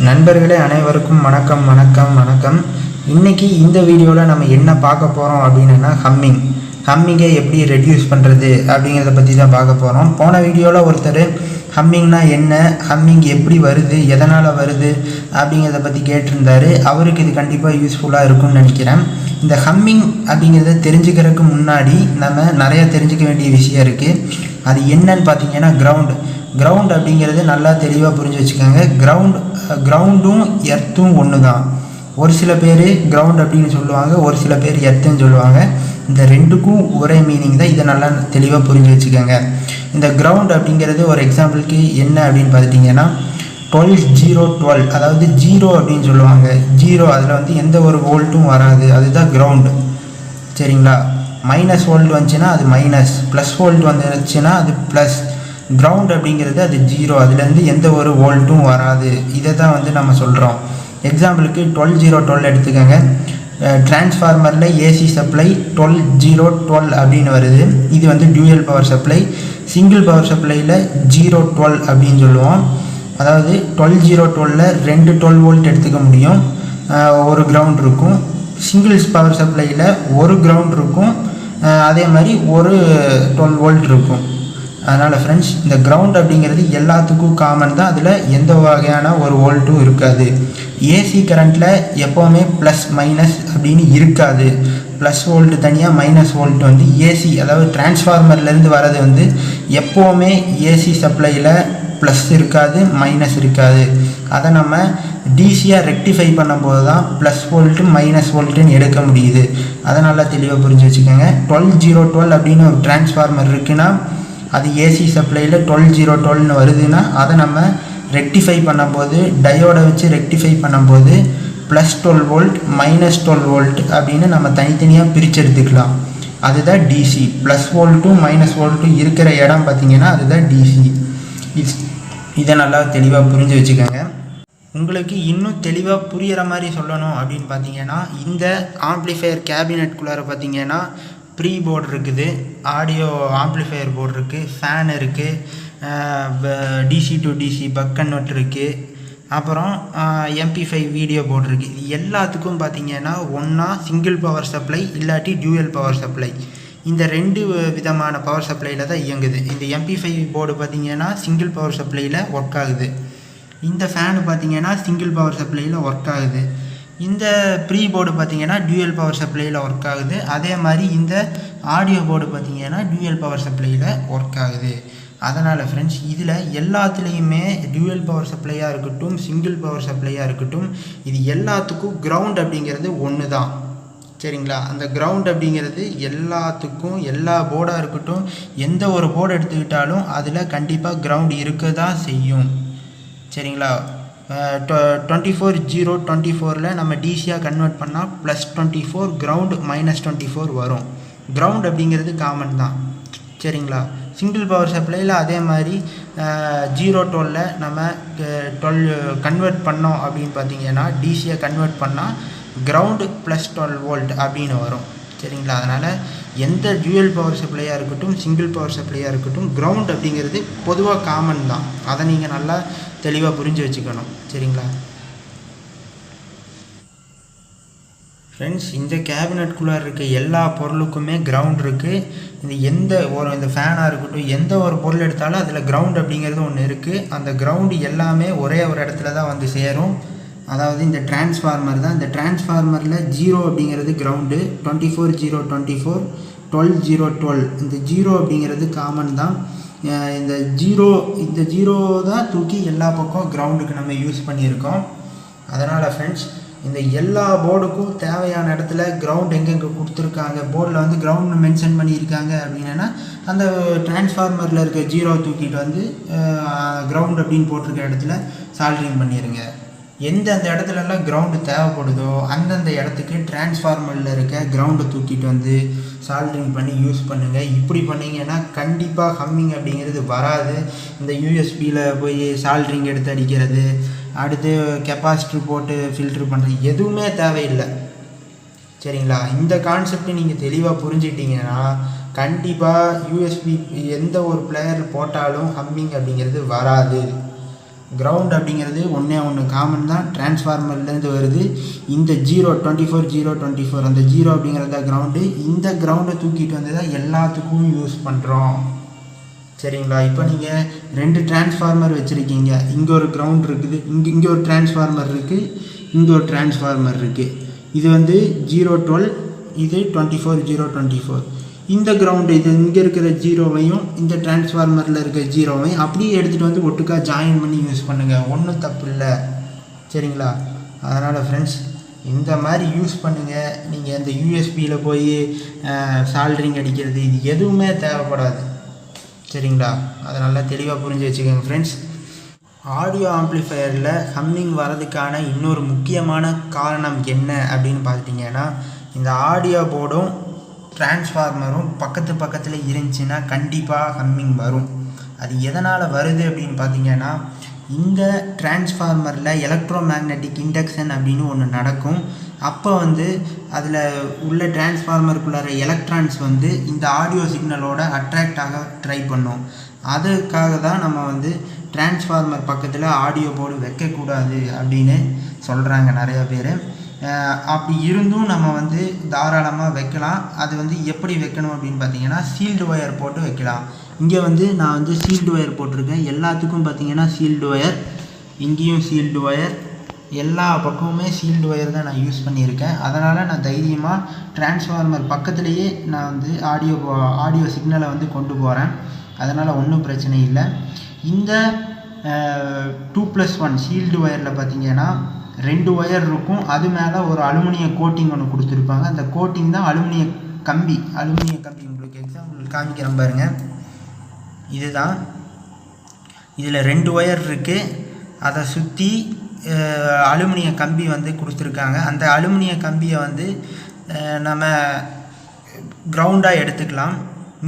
நண்பர்களே அனைவருக்கும் வணக்கம். இன்னைக்கு இந்த வீடியோவில் நம்ம என்ன பார்க்க போகிறோம் அப்படின்னா ஹம்மிங்கை எப்படி ரெடியூஸ் பண்ணுறது அப்படிங்கிறத பற்றி தான் பார்க்க போகிறோம். போன வீடியோவில் ஒருத்தர் ஹம்மிங்னா என்ன, ஹம்மிங் எப்படி வருது, எதனால் வருது அப்படிங்கிறத பற்றி கேட்டிருந்தார். அவருக்கு இது கண்டிப்பாக யூஸ்ஃபுல்லாக இருக்கும்னு நினைக்கிறேன். இந்த ஹம்மிங் அப்படிங்கிறத தெரிஞ்சுக்கிறதுக்கு முன்னாடி நம்ம நிறையா தெரிஞ்சுக்க வேண்டிய விஷயம் இருக்குது. அது என்னன்னு பார்த்தீங்கன்னா கிரவுண்ட் அப்படிங்கிறது நல்லா தெளிவாக புரிஞ்சு வச்சுக்கோங்க. கிரவுண்டும் எர்த்தும் ஒன்று தான். ஒரு சில பேர் கிரவுண்ட் அப்படின்னு சொல்லுவாங்க, ஒரு சில பேர் எர்த்துன்னு சொல்லுவாங்க. இந்த ரெண்டுக்கும் ஒரே மீனிங் தான். இதை நல்லா தெளிவாக புரிஞ்சு வச்சுக்கோங்க. இந்த கிரவுண்ட் அப்படிங்கிறது ஒரு எக்ஸாம்பிளுக்கு என்ன அப்படின்னு பார்த்துட்டிங்கன்னா 12 அதாவது 0 அப்படின்னு சொல்லுவாங்க. 0 அதில் எந்த ஒரு வோல்ட்டும் வராது, அதுதான் கிரவுண்டு. சரிங்களா? மைனஸ் வோல்ட் வந்துச்சுன்னா அது மைனஸ், ப்ளஸ் வோல்ட் வந்துச்சுன்னா அது ப்ளஸ். கிரவுண்ட் அப்படிங்கிறது அது 0, அதுலேருந்து எந்த ஒரு வோல்ட்டும் வராது. இதை தான் நம்ம சொல்கிறோம். எக்ஸாம்பிளுக்கு 12 எடுத்துக்கோங்க. டிரான்ஸ்ஃபார்மரில் ஏசி சப்ளை 12 அப்படின்னு வருது. இது dual power supply. Single power சப்ளையில் 012 அப்படின்னு சொல்லுவோம். அதாவது 12 2 12 வோல்ட் எடுத்துக்க முடியும், ஒரு கிரவுண்ட் இருக்கும். சிங்கிள்ஸ் பவர் சப்ளையில் ஒரு கிரவுண்ட் இருக்கும், அதே மாதிரி ஒரு 12 வோல்ட் இருக்கும். அதனால் ஃப்ரெண்ட்ஸ், இந்த கிரவுண்ட் அப்படிங்கிறது எல்லாத்துக்கும் காமன் தான். அதில் எந்த வகையான ஒரு வோல்ட்டும் இருக்காது. ஏசி கரண்ட்டில் எப்போவுமே ப்ளஸ் மைனஸ் அப்படின்னு இருக்காது. ப்ளஸ் வோல்ட்டு தனியாக, மைனஸ் வோல்ட் ஏசி அதாவது டிரான்ஸ்ஃபார்மர்லேருந்து வரது எப்போவுமே ஏசி சப்ளையில் ப்ளஸ் இருக்காது, மைனஸ் இருக்காது. அதை நம்ம டிசியாக ரெக்டிஃபை பண்ணும்போது தான் ப்ளஸ் வோல்ட்டு மைனஸ் வோல்ட்டுன்னு எடுக்க முடியுது. அதை நல்லா தெளிவாக புரிஞ்சு வச்சுக்கோங்க. 12 அப்படின்னு ஒரு டிரான்ஸ்ஃபார்மர் இருக்குன்னா அது ஏசி சப்ளையில் 12 வருதுன்னா அதை நம்ம ரெக்டிஃபை பண்ணும்போது, டயோடை வச்சு ரெக்டிஃபை பண்ணும்போது ப்ளஸ் 12 வோல்ட் மைனஸ் 12 வோல்ட் அப்படின்னு நம்ம தனித்தனியாக பிரித்து எடுத்துக்கலாம். அதுதான் டிசி. ப்ளஸ் வோல்ட்டும் மைனஸ் வோல்ட்டும் இருக்கிற இடம் பார்த்திங்கன்னா அதுதான் டிசி. இதை நல்லா தெளிவாக புரிஞ்சு வச்சுக்கோங்க. உங்களுக்கு இன்னும் தெளிவாக புரிகிற மாதிரி சொல்லணும் அப்படின்னு பார்த்தீங்கன்னா, இந்த ஆம்ப்ளிஃபையர் கேபினெட்குள்ளார பார்த்தீங்கன்னா ப்ரீ போர்டு இருக்குது, ஆடியோ ஆம்ப்ளிஃபையர் போர்டு இருக்குது, ஃபேன் இருக்குது, DC to DC buck converter இருக்குது, அப்புறம் MP5 வீடியோ போர்டு இருக்குது. இது எல்லாத்துக்கும் பார்த்திங்கன்னா ஒன்றா சிங்கிள் பவர் சப்ளை இல்லாட்டி டியூயல் பவர் சப்ளை, இந்த ரெண்டு விதமான பவர் சப்ளையில் தான் இயங்குது. இந்த MP5 போர்டு பார்த்திங்கன்னா சிங்கிள் பவர் சப்ளையில் ஒர்க் ஆகுது. இந்த ஃபேனு பார்த்திங்கன்னா சிங்கிள் பவர் சப்ளையில் ஒர்க் ஆகுது. இந்த ப்ரீ போர்டு பார்த்திங்கன்னா டியூயல் பவர் சப்ளையில் ஒர்க் ஆகுது. அதே மாதிரி இந்த ஆடியோ போர்டு பார்த்திங்கன்னா டியூயல் பவர் சப்ளையில் ஒர்க் ஆகுது. அதனால் ஃப்ரெண்ட்ஸ், இதில் எல்லாத்துலேயுமே டியூயல் பவர் சப்ளையாக இருக்கட்டும், சிங்கிள் பவர் சப்ளையாக இருக்கட்டும், இது எல்லாத்துக்கும் கிரவுண்ட் அப்படிங்கிறது ஒன்று தான். சரிங்களா? அந்த கிரவுண்ட் அப்படிங்கிறது எல்லாத்துக்கும், எல்லா போர்டாக இருக்கட்டும், எந்த ஒரு போர்டு எடுத்துக்கிட்டாலும் அதில் கண்டிப்பாக கிரவுண்ட் இருக்க தான் செய்யும். சரிங்களா? 24 நம்ம டிசியாக கன்வெர்ட் பண்ணால் +24 கிரவுண்ட் -24 வரும். கிரவுண்ட் அப்படிங்கிறது காமன் தான். சரிங்களா? சிங்கிள் பவர் சப்ளையில் அதே மாதிரி 012 நம்ம 12 கன்வெர்ட் பண்ணோம் அப்படின்னு பார்த்தீங்கன்னா, டிசியை கன்வெர்ட் பண்ணால் கிரவுண்டு +12 வோல்ட் அப்படின்னு வரும். சரிங்களா? அதனால் எந்த டியூயல் பவர் சப்ளையாக இருக்கட்டும், சிங்கிள் பவர் சப்ளையாக இருக்கட்டும், கிரவுண்ட் அப்படிங்கிறது பொதுவாக காமன் தான். அதை நீங்கள் நல்லா தெளிவாக புரிஞ்சு வச்சுக்கணும். சரிங்களா ஃப்ரெண்ட்ஸ்? இந்த கேபினெட்குள்ளே இருக்க எல்லா பொருளுக்குமே கிரவுண்ட் இருக்குது. இந்த ஃபேனாக இருக்கட்டும், எந்த ஒரு பொருள் எடுத்தாலும் அதில் கிரவுண்ட் அப்படிங்கிறது ஒன்று இருக்குது. அந்த கிரவுண்டு எல்லாமே ஒரே ஒரு இடத்துல தான் சேரும். அதாவது இந்த டிரான்ஸ்ஃபார்மர் தான். இந்த டிரான்ஸ்ஃபார்மரில் 0 அப்படிங்கிறது கிரவுண்டு, 24 12 இந்த 0 அப்படிங்கிறது காமன் தான். இந்த 0 தான் தூக்கி எல்லா பக்கம் கிரவுண்டுக்கு நம்ம யூஸ் பண்ணியிருக்கோம். அதனால் ஃப்ரெண்ட்ஸ், இந்த எல்லா போர்டுக்கும் தேவையான இடத்துல கிரவுண்ட் எங்கெங்கே கொடுத்துருக்காங்க, போர்டில் கிரவுண்ட் மென்ஷன் பண்ணியிருக்காங்க அப்படின்னா அந்த டிரான்ஸ்ஃபார்மரில் இருக்க 0 தூக்கிட்டு கிரவுண்ட் அப்படின்னு போட்டிருக்க இடத்துல சால்ட்ரிங் பண்ணிடுங்க. எந்தெந்த இடத்துலலாம் கிரவுண்டு தேவைப்படுதோ அந்தந்த இடத்துக்கு டிரான்ஸ்ஃபார்மரில் இருக்க கிரவுண்டை தூக்கிட்டு சால்ட்ரிங் பண்ணி யூஸ் பண்ணுங்கள். இப்படி பண்ணிங்கன்னா கண்டிப்பாக ஹம்மிங் அப்படிங்கிறது வராது. இந்த யூஎஸ்பியில் போய் சால்ட்ரிங் எடுத்து அடிக்கிறது, அடுத்து கெப்பாசிட்டர் போட்டு ஃபில்ட்ரு பண்ணுறது எதுவுமே தேவையில்லை. சரிங்களா? இந்த கான்செப்ட் நீங்கள் தெளிவாக புரிஞ்சிட்டிங்கன்னா கண்டிப்பாக யூஎஸ்பி எந்த ஒரு பிளேயர் போட்டாலும் ஹம்மிங் அப்படிங்கிறது வராது. கிரவுண்ட் அப்படிங்கிறது ஒன்று காமன் தான், டிரான்ஸ்ஃபார்மர்லேருந்து வருது. இந்த 0 அந்த 0 அப்படிங்கிறது தான் கிரவுண்டு. இந்த கிரவுண்டை தூக்கிட்டு வந்து தான் எல்லாத்துக்கும் யூஸ் பண்ணுறோம். சரிங்களா? இப்போ நீங்கள் 2 டிரான்ஸ்ஃபார்மர் வச்சுருக்கீங்க. இங்கே ஒரு கிரவுண்ட் இருக்குது, இங்கே ஒரு டிரான்ஸ்ஃபார்மர் இருக்குது, இங்கே ஒரு டிரான்ஸ்ஃபார்மர் இருக்குது. இது வந்து 012, இது 24. இந்த கிரவுண்டு இது இங்கே இருக்கிற 0வையும் இந்த டிரான்ஸ்ஃபார்மரில் இருக்கிற 0வையும் அப்படியே எடுத்துகிட்டு வந்து ஒட்டுக்கா ஜாயின் பண்ணி யூஸ் பண்ணுங்கள். ஒன்றும் தப்பு இல்லை. சரிங்களா? அதனால் ஃப்ரெண்ட்ஸ் இந்த மாதிரி யூஸ் பண்ணுங்கள். நீங்கள் இந்த யூஎஸ்பியில் போய் சால்ட்ரிங் அடிக்கிறது இது எதுவுமே தேவைப்படாது. சரிங்களா? அதை நல்லா தெளிவாக புரிஞ்சு வச்சுக்கோங்க ஃப்ரெண்ட்ஸ். ஆடியோ ஆம்ப்ளிஃபையரில் ஹம்மிங் வரதுக்கான இன்னொரு முக்கியமான காரணம் என்ன அப்படின்னு பார்த்துட்டிங்கன்னா, இந்த ஆடியோ போர்டும் டிரான்ஸ்ஃபார்மரும் பக்கத்தில் இருந்துச்சுன்னா கண்டிப்பாக ஹம்மிங் வரும். அது எதனால் வருது அப்படின்னு பார்த்தீங்கன்னா, இந்த டிரான்ஸ்ஃபார்மரில் எலக்ட்ரோ மேக்னெட்டிக் இண்டக்ஷன் அப்படின்னு ஒன்று நடக்கும். அப்போ வந்து அதில் உள்ள டிரான்ஸ்ஃபார்மருக்குள்ளார எலக்ட்ரான்ஸ் வந்து இந்த ஆடியோ சிக்னலோட அட்ராக்ட் ஆக ட்ரை பண்ணும். அதுக்காக தான் நம்ம வந்து டிரான்ஸ்ஃபார்மர் பக்கத்தில் ஆடியோ போர்டு வைக்கக்கூடாது அப்படின்னு சொல்கிறாங்க நிறையா பேர். அப்படி இருந்தும் நம்ம வந்து தாராளமாக வைக்கலாம். அது வந்து எப்படி வைக்கணும் அப்படின்னு பார்த்தீங்கன்னா, சீல்டு ஒயர் போட்டு வைக்கலாம். இங்கே வந்து நான் வந்து சீல்டு ஒயர் போட்டிருக்கேன். எல்லாத்துக்கும் பார்த்தீங்கன்னா சீல்டு ஒயர், இங்கேயும் சீல்டு ஒயர், எல்லா பக்கமுமே சீல்டு ஒயர் தான் நான் யூஸ் பண்ணியிருக்கேன். அதனால் நான் தைரியமாக டிரான்ஸ்ஃபார்மர் பக்கத்துலேயே நான் வந்து ஆடியோ சிக்னலை வந்து கொண்டு போகிறேன். அதனால் ஒன்றும் பிரச்சனை இல்லை. இந்த 2+1 சீல்டு ஒயரில் பார்த்தீங்கன்னா 2 ஒயர் இருக்கும். அது மேலே ஒரு அலுமினிய கோட்டிங் ஒன்று கொடுத்துருப்பாங்க. அந்த கோட்டிங் தான் அலுமினிய கம்பி. உங்களுக்கு எக்ஸாம்பிள் காமிக்கிறேன் பாருங்கள். இதுதான், இதில் 2 ஒயர் இருக்குது. அதை சுற்றி அலுமினிய கம்பி வந்து கொடுத்துருக்காங்க. அந்த அலுமினிய கம்பியை வந்து நம்ம கிரவுண்டாக எடுத்துக்கலாம்.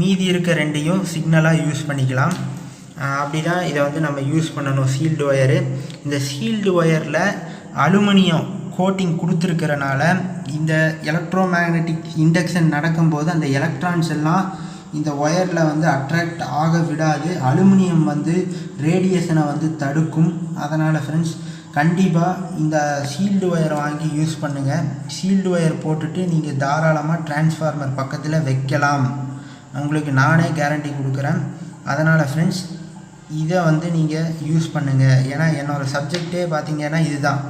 மீதி இருக்க 2ஐயும் சிக்னலாக யூஸ் பண்ணிக்கலாம். அப்படி தான் இதை வந்து நம்ம யூஸ் பண்ணணும். சீல்டு ஒயரு, இந்த சீல்டு ஒயரில் அலுமினியம் கோட்டிங் கொடுத்துருக்கிறனால இந்த எலக்ட்ரோ மேக்னெட்டிக் இண்டக்ஷன் நடக்கும்போது அந்த எலக்ட்ரான்ஸ் எல்லாம் இந்த ஒயரில் வந்து அட்ராக்ட் ஆக விடாது. அலுமினியம் வந்து ரேடியேஷனை வந்து தடுக்கும். அதனால் ஃப்ரெண்ட்ஸ் கண்டிப்பாக இந்த சீல்டு ஒயரை வாங்கி யூஸ் பண்ணுங்கள். சீல்டு ஒயர் போட்டுட்டு நீங்கள் தாராளமாக டிரான்ஸ்ஃபார்மர் பக்கத்தில் வைக்கலாம். உங்களுக்கு நானே கேரண்டி கொடுக்குறேன். அதனால் ஃப்ரெண்ட்ஸ் இதை வந்து நீங்கள் யூஸ் பண்ணுங்கள். ஏன்னா என்னோடய சப்ஜெக்டே பார்த்திங்கன்னா இதுதான்,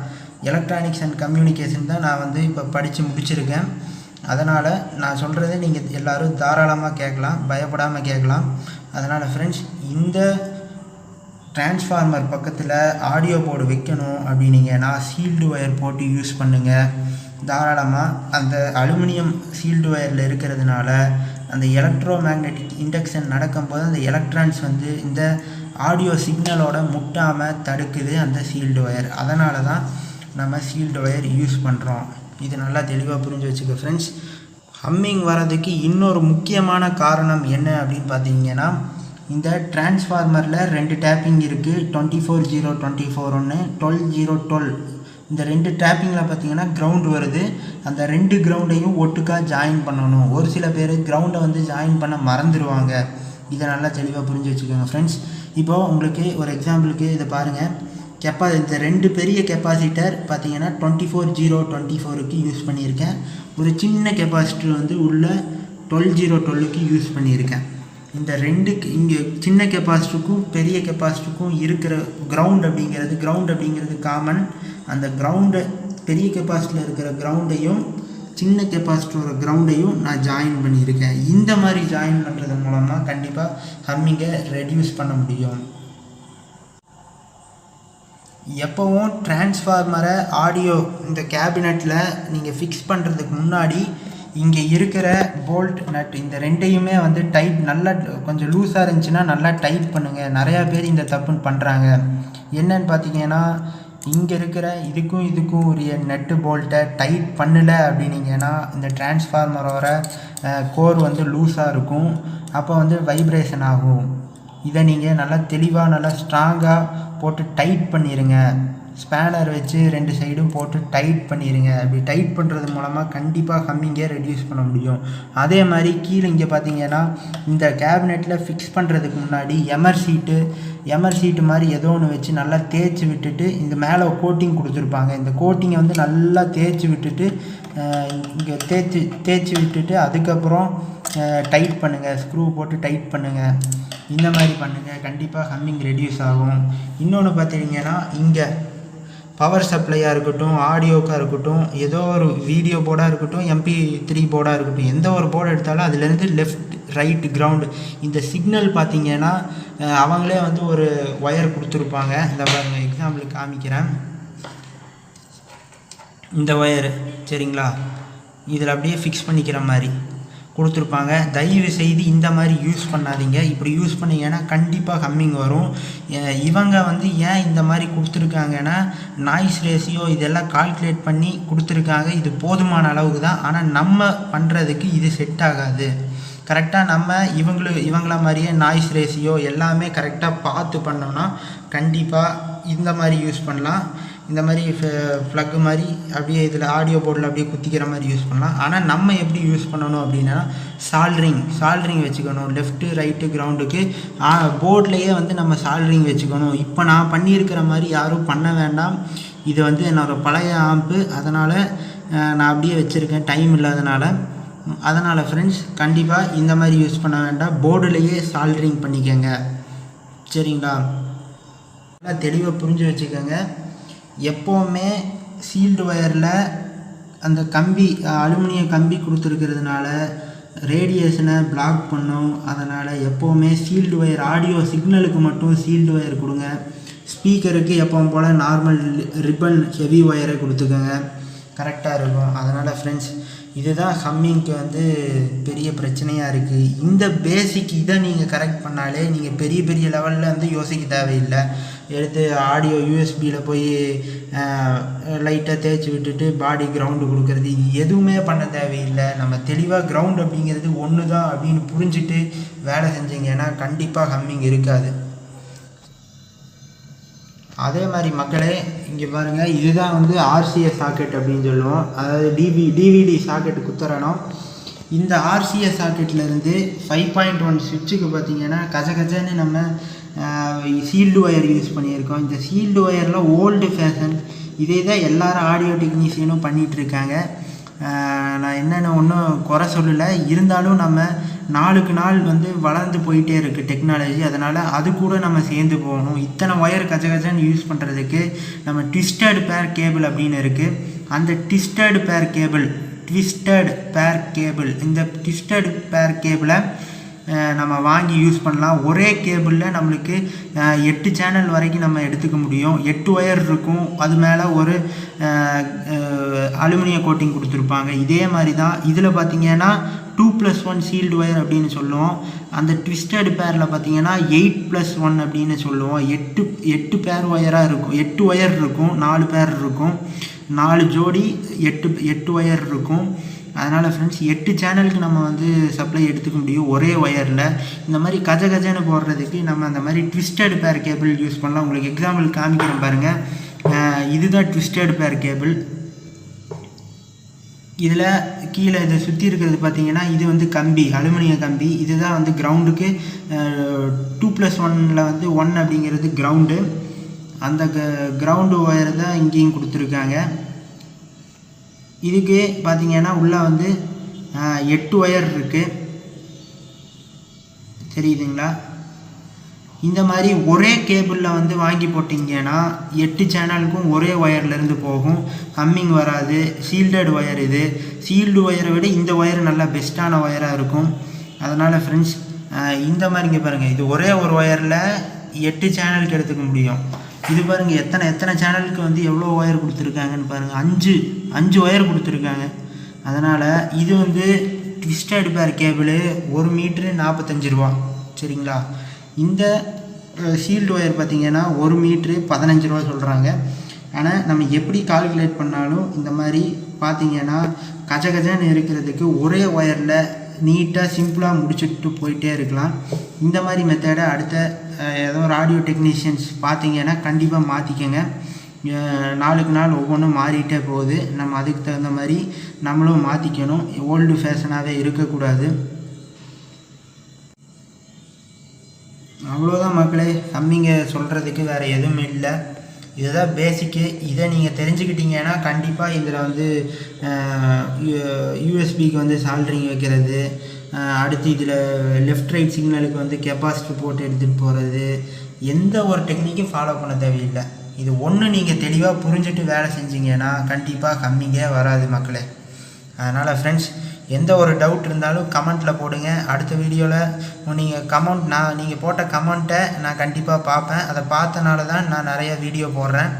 எலக்ட்ரானிக்ஸ் அண்ட் கம்யூனிகேஷன் தான் நான் வந்து இப்போ படித்து முடிச்சிருக்கேன். அதனால் நான் சொல்கிறத நீங்கள் எல்லோரும் தாராளமாக கேட்கலாம், பயப்படாமல் கேட்கலாம். அதனால் ஃப்ரெண்ட்ஸ் இந்த டிரான்ஸ்ஃபார்மர் பக்கத்தில் ஆடியோ போர்டு வைக்கணும் அப்படின்னீங்கன்னா சீல்டு ஒயர் போட்டு யூஸ் பண்ணுங்கள் தாராளமாக. அந்த அலுமினியம் சீல்டு ஒயரில் இருக்கிறதுனால அந்த எலக்ட்ரோ மேக்னெட்டிக் இண்டக்ஷன் நடக்கும்போது அந்த எலக்ட்ரான்ஸ் வந்து இந்த ஆடியோ சிக்னலோட முட்டாமல் தடுக்குது அந்த சீல்டு ஒயர். அதனால தான் நம்ம சீல்டு ஒயர் யூஸ் பண்ணுறோம். இது நல்லா தெளிவாக புரிஞ்சு வச்சுக்க ஃப்ரெண்ட்ஸ். ஹம்மிங் வரதுக்கு இன்னொரு முக்கியமான காரணம் என்ன அப்படின்னு பார்த்தீங்கன்னா, இந்த டிரான்ஸ்ஃபார்மரில் 2 டேப்பிங் இருக்குது. 24 ஒன்று, 12 இந்த 2 டேப்பிங்கில் பார்த்தீங்கன்னா கிரவுண்ட் வருது. அந்த 2 கிரவுண்டையும் ஒட்டுக்காக ஜாயின் பண்ணணும். ஒரு சில பேர் கிரவுண்டை வந்து ஜாயின் பண்ண மறந்துடுவாங்க. இதை நல்லா தெளிவாக புரிஞ்சு வச்சுக்கோங்க ஃப்ரெண்ட்ஸ். இப்போது உங்களுக்கு ஒரு எக்ஸாம்பிளுக்கு இதை பாருங்கள். இந்த 2 பெரிய கெப்பாசிட்டர் பார்த்தீங்கன்னா 24 யூஸ் பண்ணியிருக்கேன். ஒரு சின்ன கெப்பாசிட்டர் வந்து உள்ள 12 யூஸ் பண்ணியிருக்கேன். இந்த 2க்கு இங்கே சின்ன கெப்பாசிட்டருக்கும் பெரிய கெப்பாசிட்டருக்கும் இருக்கிற கிரவுண்ட் அப்படிங்கிறது காமன். அந்த கிரவுண்டை பெரிய கெப்பாசிட்டியில் இருக்கிற கிரவுண்டையும் சின்ன கெப்பாசிட்டரோட கிரவுண்டையும் நான் ஜாயின் பண்ணியிருக்கேன். இந்த மாதிரி ஜாயின் பண்ணுறது மூலமாக கண்டிப்பாக ஹம்மிங்கை ரெடியூஸ் பண்ண முடியும். எப்போவும் டிரான்ஸ்ஃபார்மரை ஆடியோ இந்த கேபினெட்டில் நீங்கள் ஃபிக்ஸ் பண்ணுறதுக்கு முன்னாடி இங்கே இருக்கிற போல்ட் நட் இந்த 2ஐயுமே வந்து டைட் நல்லா கொஞ்சம் லூஸாக இருந்துச்சுன்னா நல்லா டைட் பண்ணுங்கள். நிறையா பேர் இந்த தப்புன்னு பண்ணுறாங்க. என்னன்னு பார்த்தீங்கன்னா, இங்கே இருக்கிற இதுக்கும் உரிய நட்டு போல்ட்டை டைட் பண்ணலை அப்படின்னீங்கன்னா இந்த டிரான்ஸ்ஃபார்மரோட கோர் வந்து லூஸாக இருக்கும். அப்போ வந்து வைப்ரேஷன் ஆகும். இதை நீங்கள் நல்லா தெளிவாக நல்லா ஸ்ட்ராங்காக போட்டு டைட் பண்ணிடுங்க. ஸ்பேனர் வச்சு 2 சைடும் போட்டு டைட் பண்ணிடுங்க. அப்படி டைட் பண்ணுறது மூலமாக கண்டிப்பாக ஹம்மிங்கை ரெடியூஸ் பண்ண முடியும். அதே மாதிரி கீழே இங்கே பார்த்தீங்கன்னா இந்த கேபினெட்டில் ஃபிக்ஸ் பண்ணுறதுக்கு முன்னாடி எமர் சீட்டு மாதிரி ஏதோ ஒன்று வச்சு நல்லா தேய்ச்சி விட்டுட்டு இந்த மேலே கோட்டிங் கொடுத்துருப்பாங்க. இந்த கோட்டிங்கை வந்து நல்லா தேய்ச்சி விட்டுட்டு இங்கே தேய்ச்சி விட்டுட்டு அதுக்கப்புறம் டைட் பண்ணுங்கள், ஸ்க்ரூ போட்டு டைட் பண்ணுங்கள். இந்த மாதிரி பண்ணுங்கள், கண்டிப்பாக ஹம்மிங் ரெடியூஸ் ஆகும். இன்னொன்று பார்த்தீங்கன்னா இங்கே பவர் சப்ளையாக இருக்கட்டும், ஆடியோக்காக இருக்கட்டும், ஏதோ ஒரு வீடியோ போர்டாக இருக்கட்டும், MP3 போர்டாக இருக்கட்டும், எந்த ஒரு போர்டு எடுத்தாலும் அதுலேருந்து லெஃப்ட் ரைட் கிரவுண்டு இந்த சிக்னல் பார்த்தீங்கன்னா அவங்களே வந்து ஒரு ஒயர் கொடுத்துருப்பாங்க. இந்த பாருங்க எக்ஸாம்பிளுக்கு காமிக்கிறேன். இந்த ஒயரு சரிங்களா, இதில் அப்படியே ஃபிக்ஸ் பண்ணிக்கிற மாதிரி கொடுத்துருப்பாங்க. தயவு செய்து இந்த மாதிரி யூஸ் பண்ணாதீங்க. இப்படி யூஸ் பண்ணிங்கன்னா கண்டிப்பாக ஹம்மிங் வரும். இவங்க வந்து ஏன் இந்த மாதிரி கொடுத்துருக்காங்கன்னா நாய்ஸ் ரேஷியோ இதெல்லாம் கால்குலேட் பண்ணி கொடுத்துருக்காங்க. இது போதுமான அளவுக்கு தான். ஆனால் நம்ம பண்ணுறதுக்கு இது செட் ஆகாது. கரெக்டாக நம்ம இவங்கள மாதிரியே நாய்ஸ் ரேஷியோ எல்லாமே கரெக்டாக பார்த்து பண்ணோம்னா கண்டிப்பாக இந்த மாதிரி யூஸ் பண்ணலாம். இந்த மாதிரி ஃப்ளக்கு மாதிரி அப்படியே இதில் ஆடியோ போர்டில் அப்படியே குத்திக்கிற மாதிரி யூஸ் பண்ணலாம். ஆனால் நம்ம எப்படி யூஸ் பண்ணணும் அப்படின்னா சால்ட்ரிங் வச்சுக்கணும். லெஃப்ட்டு ரைட்டு கிரவுண்டுக்கு போர்ட்லேயே வந்து நம்ம சால்ட்ரிங் வச்சுக்கணும். இப்போ நான் பண்ணியிருக்கிற மாதிரி யாரும் பண்ண வேண்டாம். இது வந்து என்னோடய பழைய ஆம்பு, அதனால் நான் அப்படியே வச்சுருக்கேன் டைம் இல்லாதனால. அதனால் ஃப்ரெண்ட்ஸ் கண்டிப்பாக இந்த மாதிரி யூஸ் பண்ண வேண்டாம். போர்டுலேயே சால்ட்ரிங் பண்ணிக்கோங்க சரிங்களா. நல்லா தெளிவாக புரிஞ்சு வச்சுக்கோங்க. எப்போவுமே சீல்டு ஒயரில் அந்த கம்பி அலுமினிய கம்பி கொடுத்துருக்கிறதுனால ரேடியேஷனை பிளாக் பண்ணும். அதனால் எப்போவுமே சீல்டு ஒயர் ஆடியோ சிக்னலுக்கு மட்டும் சீல்டு ஒயர் கொடுங்க. ஸ்பீக்கருக்கு எப்பவும் போல் நார்மல் ரிப்பன் ஹெவி ஒயரை கொடுத்துக்கோங்க, கரெக்டாக இருக்கும். அதனால் ஃப்ரெண்ட்ஸ் இதுதான் ஹம்மிங்க்கு வந்து பெரிய பிரச்சனையாக இருக்குது. இந்த பேசிக் இதை நீங்கள் கரெக்ட் பண்ணாலே நீங்கள் பெரிய லெவலில் வந்து யோசிக்க தேவையில்லை. எடுத்து ஆடியோ யூஎஸ்பியில் போய் லைட்டாக தேய்ச்சி விட்டுட்டு பாடி கிரவுண்டு கொடுக்குறது எதுவுமே பண்ண தேவையில்லை. நம்ம தெளிவாக கிரவுண்ட் அப்படிங்கிறது ஒன்று தான் அப்படின்னு புரிஞ்சுட்டு வேலை செஞ்சிங்கன்னா கண்டிப்பாக ஹம்மிங் இருக்காது. அதே மாதிரி மக்களே இங்கே பாருங்கள், இதுதான் வந்து RCS சாக்கெட் அப்படின்னு சொல்லுவோம். அதாவது டிவிடி சாக்கெட்டு குத்துறணும். இந்த RCS சாக்கெட்லேருந்து 5.1 சுவிட்சுக்கு பார்த்திங்கன்னா கஜன்னு நம்ம சீல்டு ஒயர் யூஸ் பண்ணியிருக்கோம். இந்த சீல்டு ஒயரில் ஓல்டு ஃபேஷன் இதே தான் எல்லாரும் ஆடியோ டெக்னீஷியனும் பண்ணிகிட்ருக்காங்க. நான் என்னென்ன ஒன்றும் குறை சொல்லலை, இருந்தாலும் நம்ம நாளுக்கு நாள் வந்து வளர்ந்து போயிட்டே இருக்குது டெக்னாலஜி. அதனால் அது கூட நம்ம சேர்ந்து போகணும். இத்தனை ஒயர் கஜன்னு யூஸ் பண்ணுறதுக்கு நம்ம ட்விஸ்டட் பேர் கேபிள் அப்படின்னு இருக்குது. அந்த ட்விஸ்டட் பேர் கேபிள் இந்த ட்விஸ்டட் பேர் கேபிளை நம்ம வாங்கி யூஸ் பண்ணலாம். ஒரே கேபிளில் நம்மளுக்கு 8 சேனல் வரைக்கும் நம்ம எடுத்துக்க முடியும். 8 ஒயர் இருக்கும், அது மேலே ஒரு அலுமினிய கோட்டிங் கொடுத்துருப்பாங்க. இதே மாதிரி தான் இதில் பார்த்திங்கன்னா 2+1 சீல்டு ஒயர் அப்படின்னு சொல்லுவோம். அந்த ட்விஸ்டட் பேரில் பார்த்திங்கன்னா 8+1 அப்படின்னு சொல்லுவோம். 8 பேர் ஒயராக இருக்கும். 8 ஒயர் இருக்கும், 4 பேர் இருக்கும், 4 ஜோடி 8 ஒயர் இருக்கும். அதனால் ஃப்ரெண்ட்ஸ் 8 சேனலுக்கு நம்ம வந்து சப்ளை எடுத்துக்க முடியும் ஒரே ஒயரில். இந்த மாதிரி கஜன்னு போடுறதுக்கு நம்ம அந்த மாதிரி ட்விஸ்டட் பேர் கேபிள் யூஸ் பண்ணலாம். உங்களுக்கு எக்ஸாம்பிள் காமிக்கிறேன் பாருங்கள். இதுதான் ட்விஸ்டட் பேர் கேபிள். இதில் கீழே இதை சுற்றி இருக்கிறது பார்த்திங்கன்னா இது வந்து கம்பி, அலுமினிய கம்பி. இதுதான் வந்து கிரவுண்டுக்கு 2+1 வந்து 1 அப்படிங்கிறது கிரவுண்டு. அந்த கிரவுண்டு ஒயர் தான் இங்கேயும் கொடுத்துருக்காங்க. இதுக்கு பார்த்திங்கன்னா உள்ளே வந்து 8 ஒயர் இருக்குது, தெரியுதுங்களா. இந்த மாதிரி ஒரே கேபிளில் வந்து வாங்கி போட்டிங்கன்னா 8 சேனலுக்கும் ஒரே ஒயர்லேருந்து போகும், ஹம்மிங் வராது. சீல்டட் ஒயர் இது. சீல்டு ஒயரை விட இந்த ஒயர் நல்லா பெஸ்ட்டான ஒயராக இருக்கும். அதனால் ஃப்ரெண்ட்ஸ் இந்த மாதிரி இங்கே பாருங்கள், இது ஒரே ஒரு ஒயரில் 8 சேனலுக்கு எடுத்துக்க முடியும். இது பாருங்கள் எத்தனை சேனலுக்கு வந்து எவ்வளோ ஒயர் கொடுத்துருக்காங்கன்னு பாருங்கள். 5 ஒயர் கொடுத்துருக்காங்க. அதனால் இது வந்து ட்விஸ்டட் பேர் கேபிள் 1 மீட்ரு 45 ரூபா சரிங்களா. இந்த சீல்டு ஒயர் பார்த்திங்கன்னா 1 மீட்ரு 15 ரூபா சொல்கிறாங்க. ஆனால் நம்ம எப்படி கால்குலேட் பண்ணாலும் இந்த மாதிரி பார்த்திங்கன்னா கஜன்னு இருக்கிறதுக்கு ஒரே ஒயரில் நீட்டாக சிம்பிளாக முடிச்சுட்டு போயிட்டே இருக்கலாம். இந்த மாதிரி மெத்தடை அடுத்த ஏதோ ஒரு ஆடியோ டெக்னீஷியன்ஸ் பார்த்திங்கன்னா கண்டிப்பாக மாற்றிக்கங்க. நாளுக்கு நாள் ஒவ்வொன்றும் மாறிட்டே போகுது. நம்ம அதுக்கு தகுந்த மாதிரி நம்மளும் மாற்றிக்கணும். ஓல்டு ஃபேஷனாகவே இருக்கக்கூடாது. அவ்வளோதான் மக்களே, ஹம்மிங்கை சொல்கிறதுக்கு வேறு எதுவும் இல்லை. இதுதான் பேசிக்கு. இதை நீங்கள் தெரிஞ்சுக்கிட்டீங்கன்னா கண்டிப்பாக இதில் வந்து யூஎஸ்பிக்கு வந்து சால்ட்ரிங் வைக்கிறது, அடுத்து இதில் லெஃப்ட் ரைட் சிக்னலுக்கு வந்து கெப்பாசிட்டர் போட்டு எடுத்துகிட்டு போகிறது, எந்த ஒரு டெக்னிக்கும் ஃபாலோ பண்ண தேவையில்லை. இது ஒன்று நீங்கள் தெளிவாக புரிஞ்சுட்டு வேலை செஞ்சீங்கன்னா கண்டிப்பாக ஹம்மிங்கே வராது மக்களே. அதனால் ஃப்ரெண்ட்ஸ், எந்த ஒரு டவுட் இருந்தாலும் கமெண்ட்டில் போடுங்க. அடுத்த வீடியோவில் நீங்கள் போட்ட கமெண்ட்டை நான் கண்டிப்பாக பார்ப்பேன். அதை பார்த்தனால தான் நான் நிறைய வீடியோ போடுறேன்.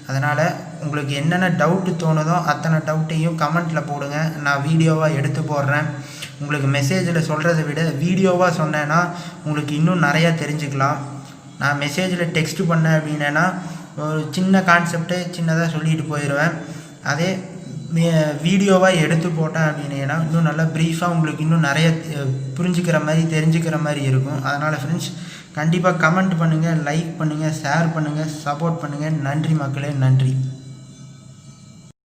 அதனால் உங்களுக்கு என்னென்ன டவுட்டு தோணுதோ அத்தனை டவுட்டையும் கமெண்ட்டில் போடுங்க. நான் வீடியோவாக எடுத்து போடுறேன். உங்களுக்கு மெசேஜில் சொல்கிறத விட வீடியோவாக சொன்னேன்னா உங்களுக்கு இன்னும் நிறையா தெரிஞ்சுக்கலாம். நான் மெசேஜில் டெக்ஸ்ட் பண்ணேன் அப்படின்னா ஒரு சின்ன கான்செப்டை சின்னதாக சொல்லிட்டு போயிடுவேன். அதே வீடியோவாக எடுத்து போட்டேன் அப்படின்னா இன்னும் நல்லா ப்ரீஃபாக உங்களுக்கு இன்னும் நிறைய புரிஞ்சுக்கிற மாதிரி தெரிஞ்சுக்கிற மாதிரி இருக்கும். அதனால் ஃப்ரெண்ட்ஸ், கண்டிப்பாக கமெண்ட் பண்ணுங்கள், லைக் பண்ணுங்கள், ஷேர் பண்ணுங்கள், சப்போர்ட் பண்ணுங்கள். நன்றி மக்களே, நன்றி.